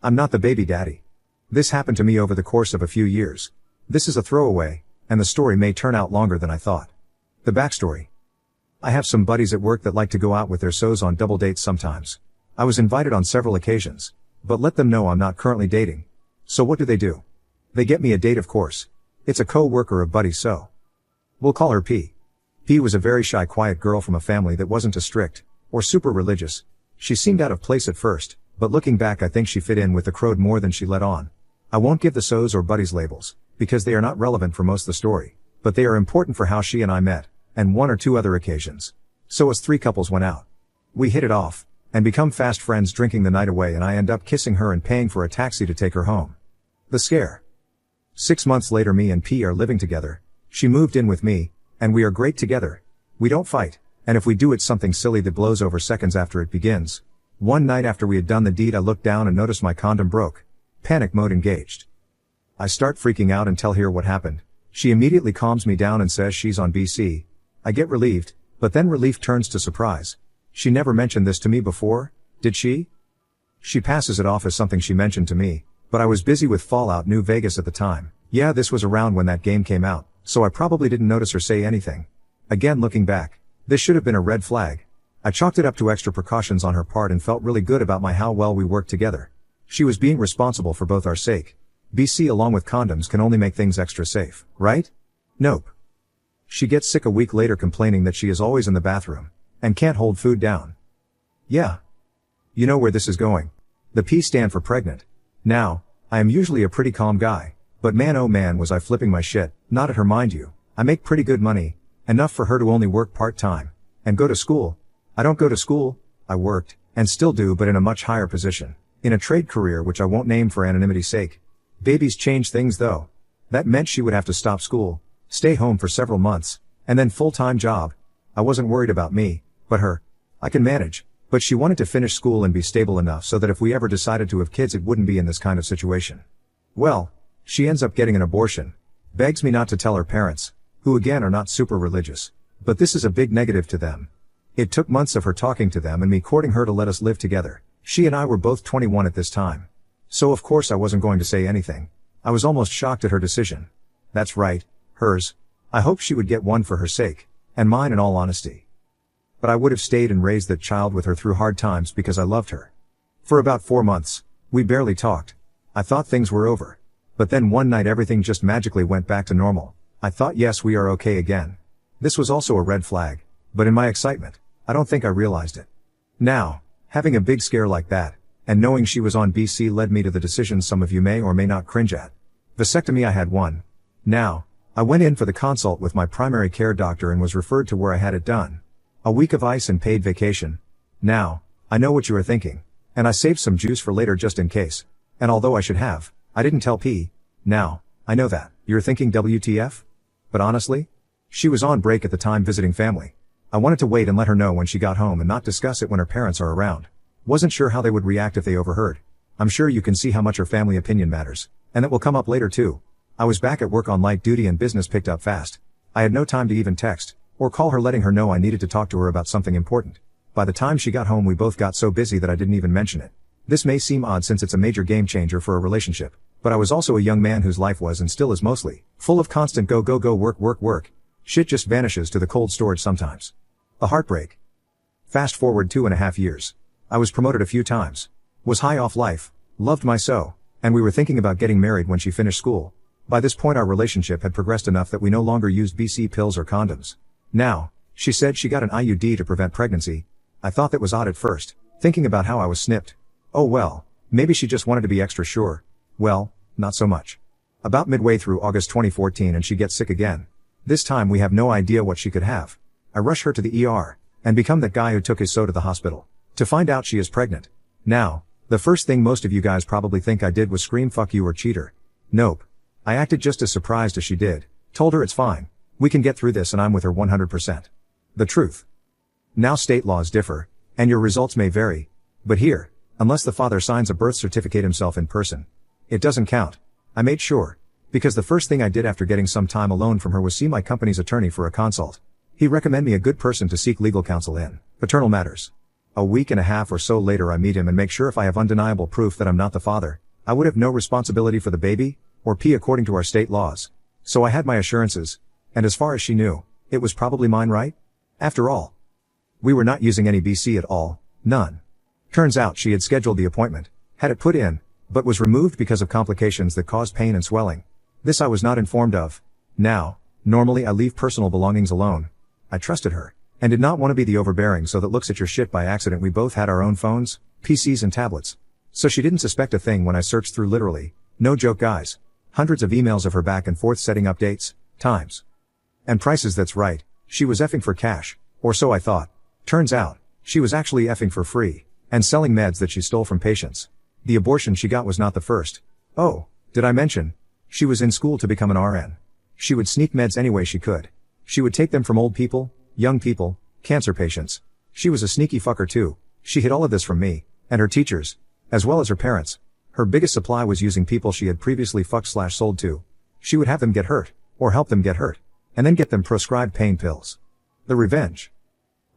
I'm not the baby daddy. This happened to me over the course of a few years. This is a throwaway, and the story may turn out longer than I thought. The backstory. I have some buddies at work that like to go out with their SOs on double dates sometimes. I was invited on several occasions, but let them know I'm not currently dating. So what do? They get me a date, of course. It's a co-worker of buddy's, so we'll call her P. P was a very shy, quiet girl from a family that wasn't as strict, or super religious. She seemed out of place at first, but looking back I think she fit in with the crowd more than she let on. I won't give the SOs or buddies labels, because they are not relevant for most of the story, but they are important for how she and I met, and one or two other occasions. So as 3 couples went out. We hit it off, and become fast friends, drinking the night away, and I end up kissing her and paying for a taxi to take her home. The scare. 6 months later, me and P are living together. She moved in with me, and we are great together. We don't fight, and if we do, it's something silly that blows over seconds after it begins. One night after we had done the deed, I looked down and noticed my condom broke. Panic mode engaged. I start freaking out and tell her what happened. She immediately calms me down and says she's on BC. I get relieved, but then relief turns to surprise. She never mentioned this to me before, did she? She passes it off as something she mentioned to me, but I was busy with Fallout New Vegas at the time. Yeah, this was around when that game came out, so I probably didn't notice or say anything. Again, looking back, this should have been a red flag. I chalked it up to extra precautions on her part and felt really good about how well we worked together. She was being responsible for both our sake. BC along with condoms can only make things extra safe, right? Nope. She gets sick a week later, complaining that she is always in the bathroom, and can't hold food down. Yeah. You know where this is going. The P stand for pregnant. Now, I am usually a pretty calm guy, but man oh man was I flipping my shit. Not at her, mind you. I make pretty good money, enough for her to only work part-time, and go to school. I don't go to school, I worked, and still do, but in a much higher position, in a trade career which I won't name for anonymity's sake. Babies change things though. That meant she would have to stop school, stay home for several months, and then full-time job. I wasn't worried about me, but her. I can manage, but she wanted to finish school and be stable enough so that if we ever decided to have kids it wouldn't be in this kind of situation. Well, she ends up getting an abortion. Begs me not to tell her parents, who again are not super religious, but this is a big negative to them. It took months of her talking to them and me courting her to let us live together. She and I were both 21 at this time. So of course I wasn't going to say anything. I was almost shocked at her decision. That's right, hers. I hoped she would get one for her sake, and mine in all honesty. But I would have stayed and raised that child with her through hard times because I loved her. For about 4 months, we barely talked. I thought things were over. But then one night everything just magically went back to normal. I thought, yes, we are okay again. This was also a red flag, but in my excitement, I don't think I realized it. Now, having a big scare like that, and knowing she was on BC led me to the decision some of you may or may not cringe at. Vasectomy. I had one. Now, I went in for the consult with my primary care doctor and was referred to where I had it done. A week of ice and paid vacation. Now, I know what you are thinking, and I saved some juice for later just in case. And although I should have, I didn't tell P. Now, I know that, you're thinking WTF? But honestly, she was on break at the time visiting family. I wanted to wait and let her know when she got home and not discuss it when her parents are around. Wasn't sure how they would react if they overheard. I'm sure you can see how much her family opinion matters, and that will come up later too. I was back at work on light duty and business picked up fast. I had no time to even text, or call her letting her know I needed to talk to her about something important. By the time she got home we both got so busy that I didn't even mention it. This may seem odd since it's a major game changer for a relationship, but I was also a young man whose life was and still is mostly full of constant go go go work. Shit just vanishes to the cold storage sometimes. A heartbreak. Fast forward 2.5 years. I was promoted a few times. Was high off life. Loved my so. And we were thinking about getting married when she finished school. By this point our relationship had progressed enough that we no longer used BC pills or condoms. Now, she said she got an IUD to prevent pregnancy. I thought that was odd at first, thinking about how I was snipped. Oh well, maybe she just wanted to be extra sure. Well, not so much. About midway through August 2014 and she gets sick again. This time we have no idea what she could have. I rush her to the ER, and become that guy who took his so to the hospital, to find out she is pregnant. Now, the first thing most of you guys probably think I did was scream fuck you or cheat her. Nope. I acted just as surprised as she did, told her it's fine, we can get through this and I'm with her 100%. The truth. Now state laws differ, and your results may vary, but here, unless the father signs a birth certificate himself in person, it doesn't count. I made sure, because the first thing I did after getting some time alone from her was see my company's attorney for a consult. He recommended me a good person to seek legal counsel in paternal matters. A week and a half or so later I meet him and make sure if I have undeniable proof that I'm not the father, I would have no responsibility for the baby, or P according to our state laws. So I had my assurances, and as far as she knew, it was probably mine, right? After all, we were not using any BC at all, none. Turns out she had scheduled the appointment, had it put in, but was removed because of complications that caused pain and swelling. This I was not informed of. Now, normally I leave personal belongings alone. I trusted her, and did not want to be the overbearing so that looks at your shit by accident. We both had our own phones, PCs and tablets. So she didn't suspect a thing when I searched through literally, no joke guys, hundreds of emails of her back and forth setting up dates, times, and prices. That's right, she was effing for cash, or so I thought. Turns out, she was actually effing for free, and selling meds that she stole from patients. The abortion she got was not the first. Oh, did I mention? She was in school to become an RN. She would sneak meds any way she could. She would take them from old people, young people, cancer patients. She was a sneaky fucker too. She hid all of this from me, and her teachers, as well as her parents. Her biggest supply was using people she had previously fucked/sold to. She would have them get hurt, or help them get hurt, and then get them prescribed pain pills. The revenge.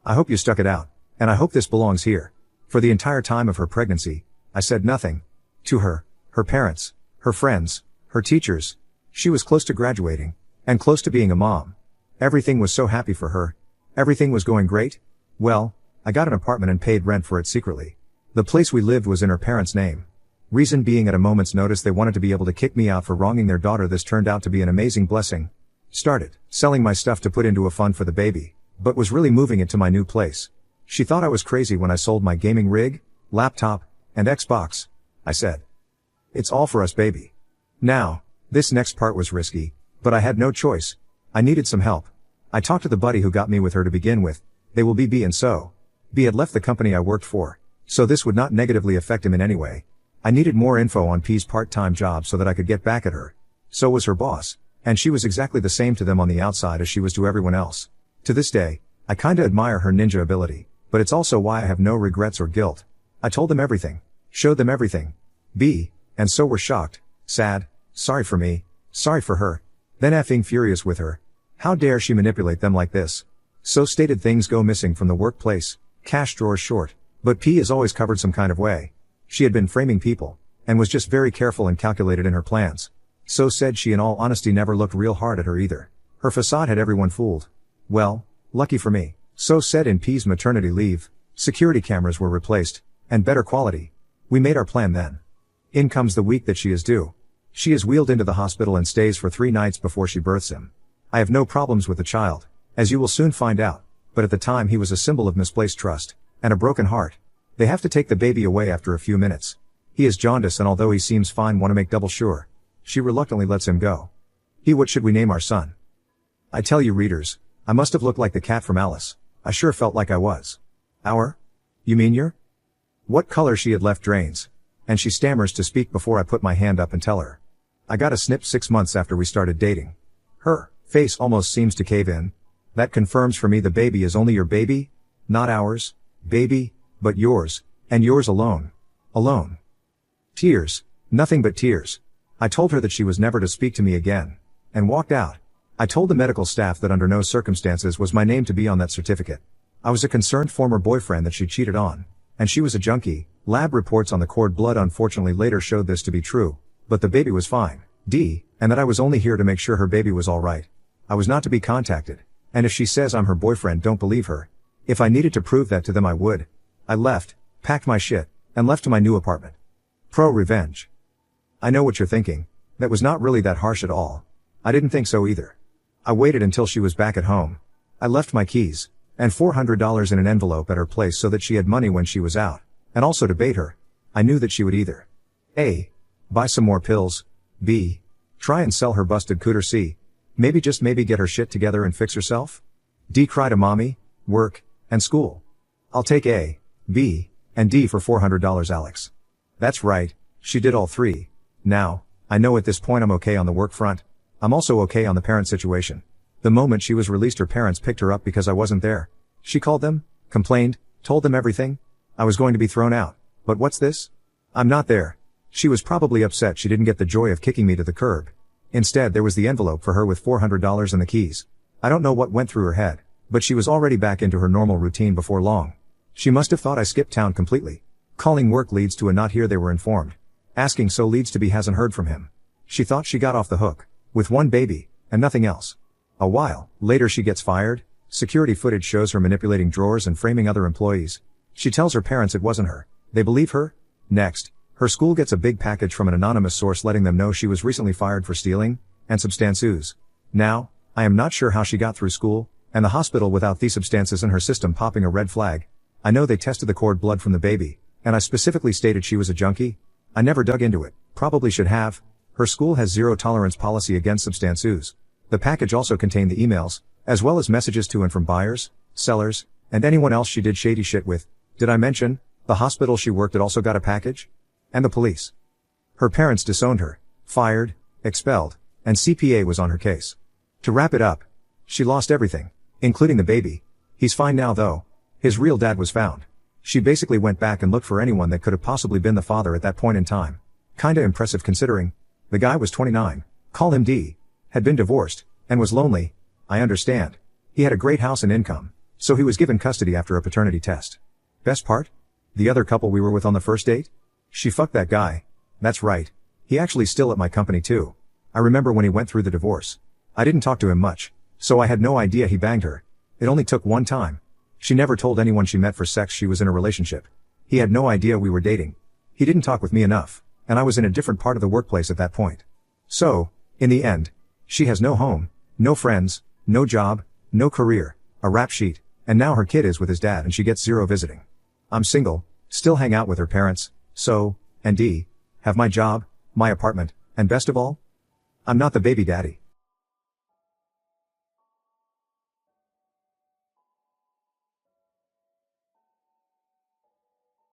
I hope you stuck it out, and I hope this belongs here. For the entire time of her pregnancy, I said nothing. To her, her parents, her friends, her teachers. She was close to graduating, and close to being a mom. Everything was so happy for her. Everything was going great. Well, I got an apartment and paid rent for it secretly. The place we lived was in her parents' name. Reason being, at a moment's notice they wanted to be able to kick me out for wronging their daughter. This turned out to be an amazing blessing. Started selling my stuff to put into a fund for the baby, but was really moving it to my new place. She thought I was crazy when I sold my gaming rig, laptop, and Xbox. I said, "It's all for us, baby." Now, this next part was risky, but I had no choice. I needed some help. I talked to the buddy who got me with her to begin with. They will be B, and so B had left the company I worked for, so this would not negatively affect him in any way. I needed more info on P's part-time job so that I could get back at her. So was her boss, and she was exactly the same to them on the outside as she was to everyone else. To this day, I kinda admire her ninja ability, but it's also why I have no regrets or guilt. I told them everything, showed them everything. B, and so were shocked, sad, sorry for me, sorry for her, then effing furious with her. How dare she manipulate them like this? So stated things go missing from the workplace, cash drawers short, but P is always covered some kind of way. She had been framing people, and was just very careful and calculated in her plans. So said she, in all honesty, never looked real hard at her either. Her facade had everyone fooled. Well, lucky for me. So said in P's maternity leave, security cameras were replaced, and better quality. We made our plan then. In comes the week that she is due. She is wheeled into the hospital and stays for 3 nights before she births him. I have no problems with the child, as you will soon find out, but at the time he was a symbol of misplaced trust, and a broken heart. They have to take the baby away after a few minutes. He is jaundiced, and although he seems fine, want to make double sure. She reluctantly lets him go. What should we name our son? I tell you readers, I must have looked like the cat from Alice. I sure felt like I was. Our? You mean your? What color she had left drains. And she stammers to speak before I put my hand up and tell her. I got a snip 6 months after we started dating. Her face almost seems to cave in. That confirms for me the baby is only your baby, not ours, baby, but yours, and yours alone. Alone. Tears, nothing but tears. I told her that she was never to speak to me again, and walked out. I told the medical staff that under no circumstances was my name to be on that certificate. I was a concerned former boyfriend that she cheated on, and she was a junkie. Lab reports on the cord blood unfortunately later showed this to be true, but the baby was fine. D, and that I was only here to make sure her baby was alright. I was not to be contacted, and if she says I'm her boyfriend, don't believe her. If I needed to prove that to them, I would. I left, packed my shit, and left to my new apartment. Pro revenge. I know what you're thinking. That was not really that harsh at all. I didn't think so either. I waited until she was back at home. I left my keys, and $400 in an envelope at her place so that she had money when she was out, and also to bait her. I knew that she would either A, buy some more pills, B, try and sell her busted cooter, C, maybe just maybe get her shit together and fix herself, D, cry to mommy, work, and school. I'll take A, B, and D for $400, Alex. That's right, she did all three. Now, I know at this point I'm okay on the work front. I'm also okay on the parent situation. The moment she was released, her parents picked her up because I wasn't there. She called them, complained, told them everything. I was going to be thrown out. But what's this? I'm not there. She was probably upset she didn't get the joy of kicking me to the curb. Instead, there was the envelope for her with $400 and the keys. I don't know what went through her head, but she was already back into her normal routine before long. She must have thought I skipped town completely. Calling work leads to a not here, they were informed. Asking so leads to be hasn't heard from him. She thought she got off the hook. With one baby, and nothing else. A while later she gets fired. Security footage shows her manipulating drawers and framing other employees. She tells her parents it wasn't her. They believe her. Next, her school gets a big package from an anonymous source letting them know she was recently fired for stealing, and substances. Now, I am not sure how she got through school, and the hospital without these substances in her system popping a red flag. I know they tested the cord blood from the baby, and I specifically stated she was a junkie. I never dug into it, probably should have. Her school has zero tolerance policy against substances. The package also contained the emails, as well as messages to and from buyers, sellers, and anyone else she did shady shit with. Did I mention, the hospital she worked at also got a package? And the police. Her parents disowned her, fired, expelled, and CPA was on her case. To wrap it up, she lost everything, including the baby. He's fine now though. His real dad was found. She basically went back and looked for anyone that could have possibly been the father at that point in time. Kinda impressive considering. The guy was 29, call him D, had been divorced, and was lonely. I understand. He had a great house and income, so he was given custody after a paternity test. Best part? The other couple we were with on the first date? She fucked that guy. That's right. He actually still at my company too. I remember when he went through the divorce. I didn't talk to him much, so I had no idea he banged her. It only took one time. She never told anyone she met for sex she was in a relationship. He had no idea we were dating. He didn't talk with me enough, and I was in a different part of the workplace at that point. So, in the end, she has no home, no friends, no job, no career, a rap sheet, and now her kid is with his dad and she gets zero visiting. I'm single, still hang out with her parents, and have my job, my apartment, and best of all, I'm not the baby daddy.